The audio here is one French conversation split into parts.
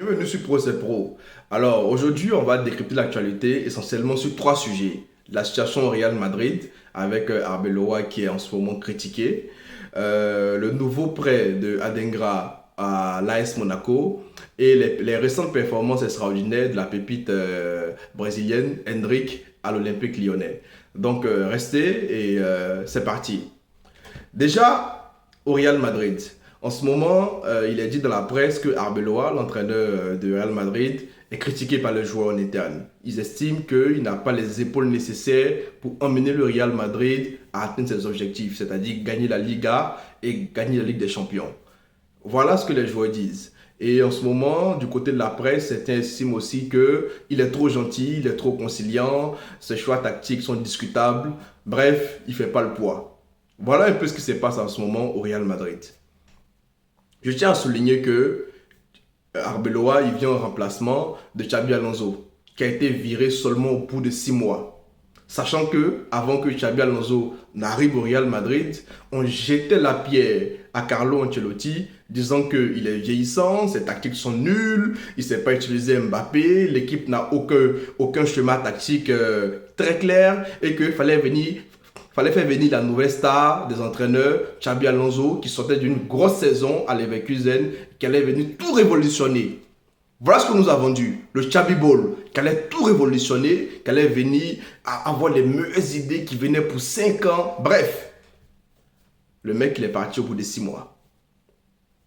Bienvenue sur Pro c'est Pro. Alors aujourd'hui, on va décrypter l'actualité essentiellement sur trois sujets. La situation au Real Madrid avec Arbeloa qui est en ce moment critiqué, le nouveau prêt de Adengra à l'AS Monaco et les récentes performances extraordinaires de la pépite brésilienne Hendrik à l'Olympique Lyonnais. Donc restez et c'est parti. Déjà, au Real Madrid. En ce moment, il est dit dans la presse que Arbeloa, l'entraîneur de Real Madrid, est critiqué par les joueurs en interne. Ils estiment qu'il n'a pas les épaules nécessaires pour emmener le Real Madrid à atteindre ses objectifs, c'est-à-dire gagner la Liga et gagner la Ligue des Champions. Voilà ce que les joueurs disent. Et en ce moment, du côté de la presse, certains estiment aussi qu'il est trop gentil, il est trop conciliant, ses choix tactiques sont discutables. Bref, il ne fait pas le poids. Voilà un peu ce qui se passe en ce moment au Real Madrid. Je tiens à souligner que Arbeloa, il vient en remplacement de Xabi Alonso, qui a été viré seulement au bout de 6 mois. Sachant que, avant que Xabi Alonso n'arrive au Real Madrid, on jetait la pierre à Carlo Ancelotti, disant qu'il est vieillissant, ses tactiques sont nulles, il ne sait pas utiliser Mbappé, l'équipe n'a aucun schéma tactique très clair et qu'il fallait faire venir la nouvelle star des entraîneurs, Xabi Alonso, qui sortait d'une grosse saison à Leverkusen, qui allait venir tout révolutionner. Voilà ce que nous avons dit. Le Xabi Ball, qui allait tout révolutionner, qui allait venir avoir les meilleures idées, qui venaient pour 5 ans. Bref, le mec, il est parti au bout de 6 mois.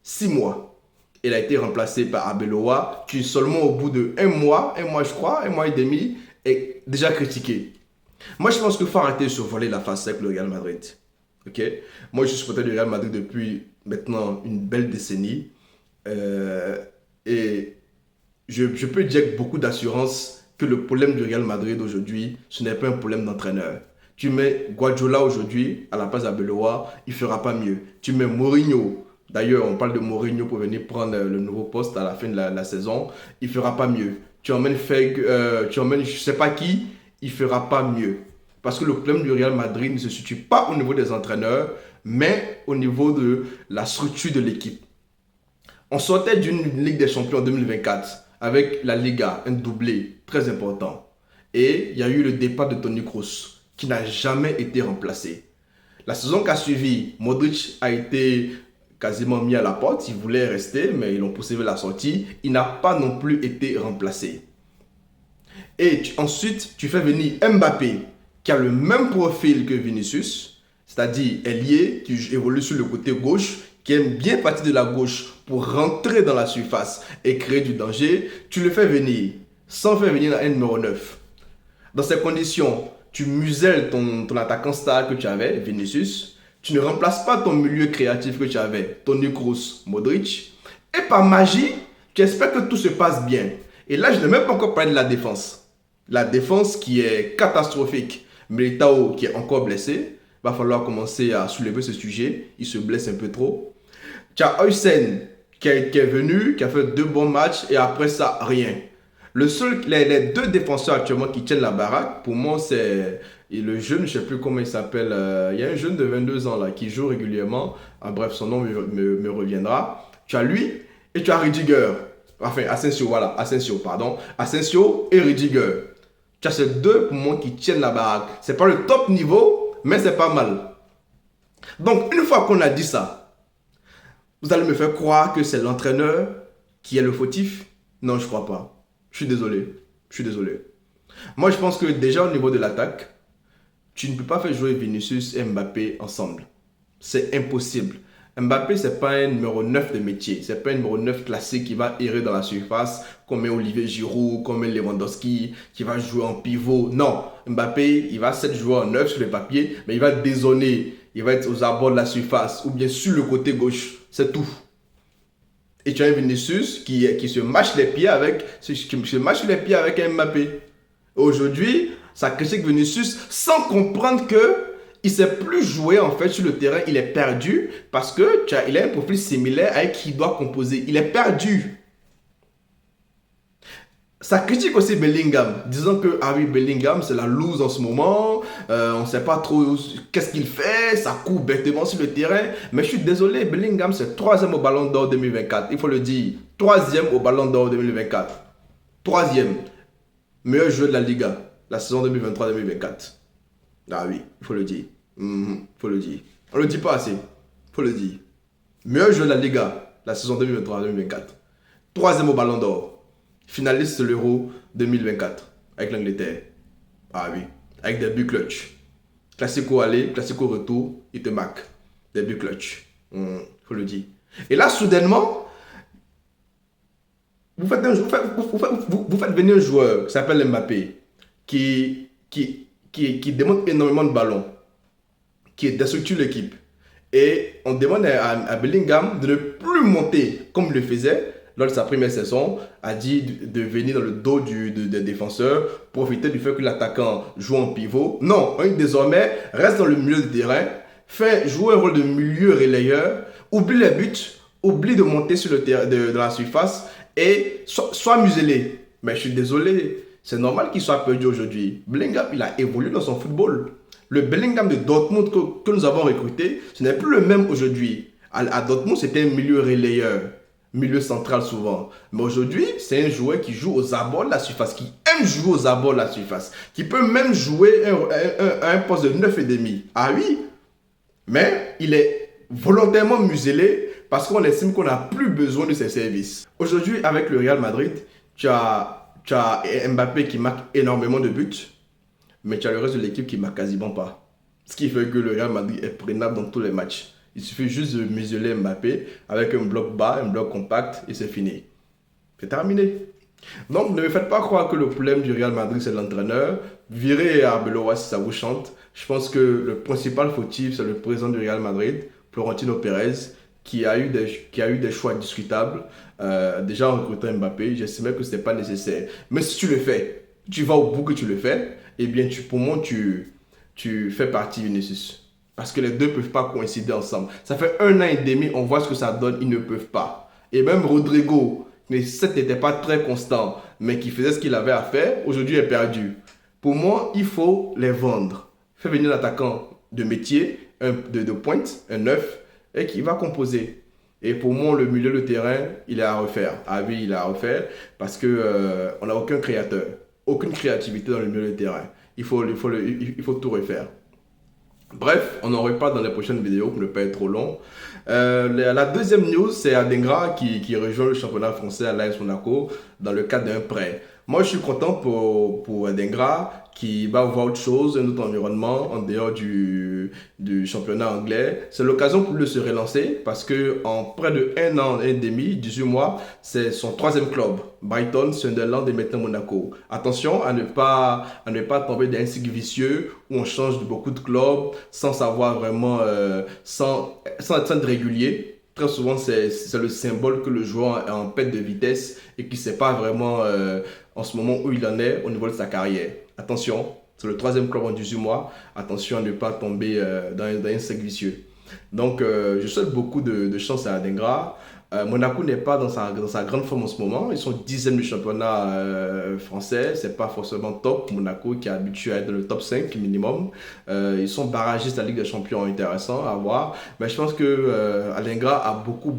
6 mois. Il a été remplacé par Arbeloa, qui seulement au bout de un mois je crois, un mois et demi, est déjà critiqué. Moi, je pense qu'il faut arrêter de se voler la face avec le Real Madrid. Ok? Moi, je suis supporter du Real Madrid depuis maintenant une belle décennie. Et je peux dire avec beaucoup d'assurance que le problème du Real Madrid aujourd'hui, ce n'est pas un problème d'entraîneur. Tu mets Guardiola aujourd'hui à la place d'Abeloa, il ne fera pas mieux. Tu mets Mourinho, d'ailleurs on parle de Mourinho pour venir prendre le nouveau poste à la fin de la saison, il ne fera pas mieux. Tu emmènes tu emmènes je ne sais pas qui, il ne fera pas mieux. Parce que le problème du Real Madrid ne se situe pas au niveau des entraîneurs, mais au niveau de la structure de l'équipe. On sortait d'une Ligue des Champions en 2024 avec la Liga, un doublé très important. Et il y a eu le départ de Toni Kroos, qui n'a jamais été remplacé. La saison qui a suivi, Modric a été quasiment mis à la porte. Il voulait rester, mais ils l'ont poussé vers la sortie. Il n'a pas non plus été remplacé. Et ensuite, tu fais venir Mbappé, qui a le même profil que Vinicius, c'est-à-dire ailier, qui évolue sur le côté gauche, qui aime bien partir de la gauche pour rentrer dans la surface et créer du danger. Tu le fais venir, sans faire venir un numéro 9. Dans ces conditions, tu muselles ton attaquant star que tu avais, Vinicius. Tu ne remplaces pas ton milieu créatif que tu avais, Toni Kroos, Modric. Et par magie, tu espères que tout se passe bien. Et là, je n'ai même pas encore parlé de la défense. La défense qui est catastrophique. Militao qui est encore blessé. Va falloir commencer à soulever ce sujet. Il se blesse un peu trop. Tu as Huysen qui est venu, qui a fait 2 bons matchs et après ça, rien. Les 2 défenseurs actuellement qui tiennent la baraque, pour moi, c'est le jeune, je ne sais plus comment il s'appelle. Il y a un jeune de 22 ans là, qui joue régulièrement. Bref, son nom me reviendra. Tu as lui et tu as Rudiger. Enfin, Asensio, voilà. Asensio, pardon. Asensio et Rudiger. Tu as ces 2 pour moi qui tiennent la baraque. Ce n'est pas le top niveau, mais c'est pas mal. Donc, une fois qu'on a dit ça, vous allez me faire croire que c'est l'entraîneur qui est le fautif? Non, je ne crois pas. Je suis désolé. Je suis désolé. Moi, je pense que déjà au niveau de l'attaque, tu ne peux pas faire jouer Vinicius et Mbappé ensemble. C'est impossible. Mbappé, ce n'est pas un numéro 9 de métier. Ce n'est pas un numéro 9 classique qui va errer dans la surface comme un Olivier Giroud, comme un Lewandowski, qui va jouer en pivot. Non, Mbappé, il va jouer en 9 sur le papier, mais il va dézonner. Il va être aux abords de la surface ou bien sur le côté gauche. C'est tout. Et tu as un Vinicius qui se mâche les pieds avec un Mbappé. Aujourd'hui, ça critique Vinicius sans comprendre que il ne sait plus jouer en fait sur le terrain. Il est perdu parce qu'il a un profil similaire avec qui il doit composer. Il est perdu. Ça critique aussi Bellingham, disant que ah oui, Bellingham c'est la loose en ce moment, on ne sait pas trop qu'est-ce qu'il fait, ça court bêtement sur le terrain. Mais je suis désolé, Bellingham c'est troisième au Ballon d'Or 2024, il faut le dire. Troisième au Ballon d'Or 2024. Troisième. Meilleur joueur de la Liga, la saison 2023-2024. Ah oui, il faut le dire. Il faut le dire. On ne le dit pas assez, il faut le dire. Meilleur joueur de la Liga, la saison 2023-2024. Troisième au Ballon d'Or. Finaliste de l'Euro 2024 avec l'Angleterre. Ah oui, avec des buts clutch. Classico aller, classico retour, il te marque. Des buts clutch. Faut le dire. Et là, soudainement, vous faites venir un joueur qui s'appelle Mbappé, qui démonte énormément de ballons, qui déstructure l'équipe. Et on demande à Bellingham de ne plus monter comme il le faisait lors de sa première saison, a dit de venir dans le dos des défenseurs, profiter du fait que l'attaquant joue en pivot. Non, désormais, reste dans le milieu du terrain, fait jouer un rôle de milieu relayeur, oublie les buts, oublie de monter sur le terrain de la surface et soit muselé. Mais je suis désolé, c'est normal qu'il soit perdu aujourd'hui. Bellingham, il a évolué dans son football. Le Bellingham de Dortmund que nous avons recruté, ce n'est plus le même aujourd'hui. À Dortmund, c'était un milieu relayeur, milieu central souvent. Mais aujourd'hui, c'est un joueur qui joue aux abords de la surface, qui aime jouer aux abords de la surface, qui peut même jouer un poste de 9,5. Ah oui, mais il est volontairement muselé parce qu'on estime qu'on n'a plus besoin de ses services. Aujourd'hui, avec le Real Madrid, tu as Mbappé qui marque énormément de buts, mais tu as le reste de l'équipe qui ne marque quasiment pas. Ce qui fait que le Real Madrid est prenable dans tous les matchs. Il suffit juste de museler Mbappé avec un bloc bas, un bloc compact et c'est fini. C'est terminé. Donc ne me faites pas croire que le problème du Real Madrid c'est l'entraîneur. Virez Arbeloa si ça vous chante. Je pense que le principal fautif c'est le président du Real Madrid, Florentino Pérez, qui a eu des choix discutables. Déjà en recrutant Mbappé, j'estimais que ce n'était pas nécessaire. Mais si tu le fais, tu vas au bout que tu le fais, eh bien pour moi tu fais partie Vinicius. Parce que les deux ne peuvent pas coïncider ensemble. Ça fait 1 an et demi, on voit ce que ça donne, ils ne peuvent pas. Et même Rodrigo, mais certes n'était pas très constant, mais qui faisait ce qu'il avait à faire, aujourd'hui est perdu. Pour moi, il faut les vendre. Fais venir l'attaquant de métier, de pointe, un neuf, et qui va composer. Et pour moi, le milieu de terrain, il est à refaire. Ah oui, il est à refaire parce que on n'a aucun créateur, aucune créativité dans le milieu de terrain. Il faut tout refaire. Bref, on en reparle dans les prochaines vidéos pour ne pas être trop long. La deuxième news, c'est Adingra qui rejoint le championnat français à l'AS Monaco dans le cadre d'un prêt. Moi, je suis content pour Adingra qui va voir autre chose, un autre environnement en dehors du championnat anglais. C'est l'occasion pour lui de se relancer parce que en près de 1 an et demi, 18 mois, c'est son troisième club. Brighton, Sunderland et maintenant Monaco. Attention à ne pas tomber dans un cycle vicieux où on change de beaucoup de clubs sans savoir vraiment, sans être régulier. Très souvent, c'est le symbole que le joueur est en perte de vitesse et qui ne sait pas vraiment en ce moment où il en est au niveau de sa carrière. Attention, c'est le troisième club en 18 mois. Attention à ne pas tomber dans un cercle vicieux. Donc, je souhaite beaucoup de chance à Adingra. Monaco n'est pas dans sa grande forme en ce moment. Ils sont 10e du championnat français. C'est pas forcément top. Monaco qui est habitué à être dans le top 5 minimum. Ils sont barragistes de la Ligue des Champions, intéressant à voir. Mais je pense que Adingra a beaucoup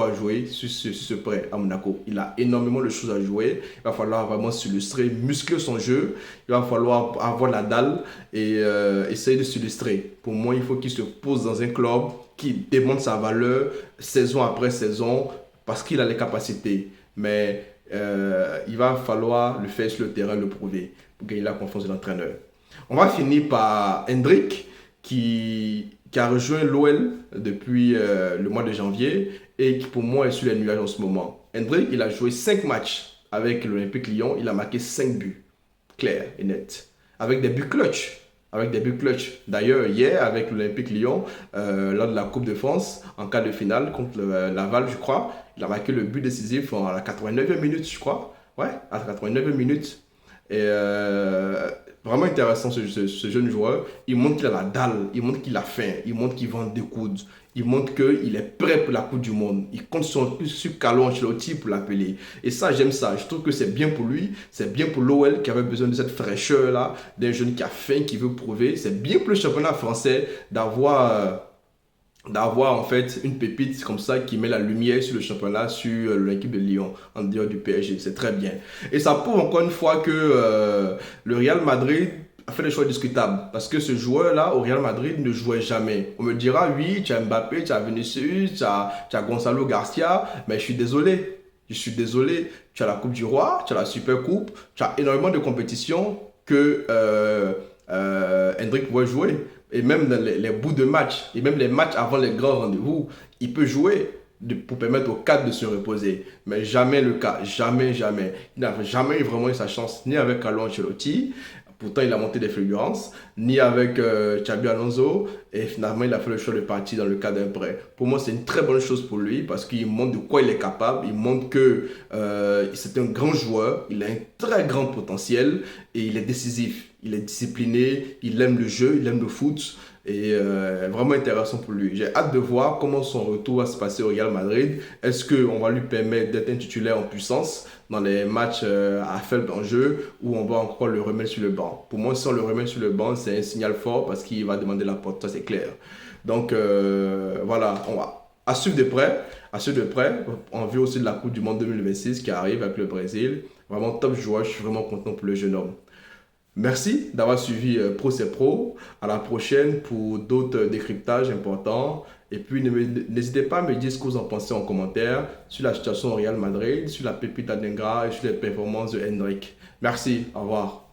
à jouer sur ce prêt à Monaco. Il a énormément de choses à jouer. Il va falloir vraiment s'illustrer, muscler son jeu. Il va falloir avoir la dalle et essayer de s'illustrer. Pour moi, il faut qu'il se pose dans un club qui démontre sa valeur saison après saison parce qu'il a les capacités. Mais il va falloir le faire sur le terrain, le prouver pour gagner la confiance de l'entraîneur. On va finir par Hendrick qui a rejoint l'OL depuis le mois de janvier et qui pour moi est sur les nuages en ce moment. Hendrick, il a joué 5 matchs avec l'Olympique Lyon, il a marqué 5 buts, clair et net, avec des buts clutch. D'ailleurs, hier, avec l'Olympique Lyon, lors de la Coupe de France, en quart de finale contre Laval, je crois, il a marqué le but décisif à la 89e minute, je crois. Ouais, à la 89e minute. Et vraiment intéressant ce jeune joueur. Il montre qu'il a la dalle, il montre qu'il a faim, il montre qu'il vend des coudes. Il montre qu'il est prêt pour la Coupe du Monde. Il compte sur Carlo Ancelotti pour l'appeler. Et ça, j'aime ça. Je trouve que c'est bien pour lui. C'est bien pour l'OL qui avait besoin de cette fraîcheur-là, d'un jeune qui a faim, qui veut prouver. C'est bien pour le championnat français d'avoir en fait une pépite comme ça qui met la lumière sur le championnat, sur l'équipe de Lyon en dehors du PSG. C'est très bien. Et ça prouve encore une fois que le Real Madrid a fait des choix discutables. Parce que ce joueur-là, au Real Madrid, ne jouait jamais. On me dira, oui, tu as Mbappé, tu as Vinicius, tu as Gonzalo Garcia, mais je suis désolé. Je suis désolé. Tu as la Coupe du Roi, tu as la Super Coupe, tu as énormément de compétitions que Hendrik pouvait jouer. Et même dans les bouts de match, et même les matchs avant les grands rendez-vous, il peut jouer pour permettre aux cadres de se reposer. Mais jamais le cas, jamais, jamais. Il n'a jamais vraiment eu sa chance, ni avec Carlo Ancelotti, pourtant il a monté des fulgurances, ni avec Xabi Alonso, et finalement il a fait le choix de partir dans le cas d'un prêt. Pour moi, c'est une très bonne chose pour lui, parce qu'il montre de quoi il est capable, il montre que c'est un grand joueur, il a un très grand potentiel, et il est décisif. Il est discipliné, il aime le jeu, il aime le foot. Et vraiment intéressant pour lui. J'ai hâte de voir comment son retour va se passer au Real Madrid. Est-ce qu'on va lui permettre d'être un titulaire en puissance dans les matchs à faible enjeu ou on va encore le remettre sur le banc? Pour moi, si on le remet sur le banc, c'est un signal fort parce qu'il va demander la porte, ça c'est clair. Donc voilà, on va à suivre de près, en vue aussi de la Coupe du Monde 2026 qui arrive avec le Brésil. Vraiment top joueur, je suis vraiment content pour le jeune homme. Merci d'avoir suivi Pro c'est Pro. À la prochaine pour d'autres décryptages importants. Et puis n'hésitez pas à me dire ce que vous en pensez en commentaire sur la situation au Real Madrid, sur la pépite Adengra et sur les performances de Hendrik. Merci, au revoir.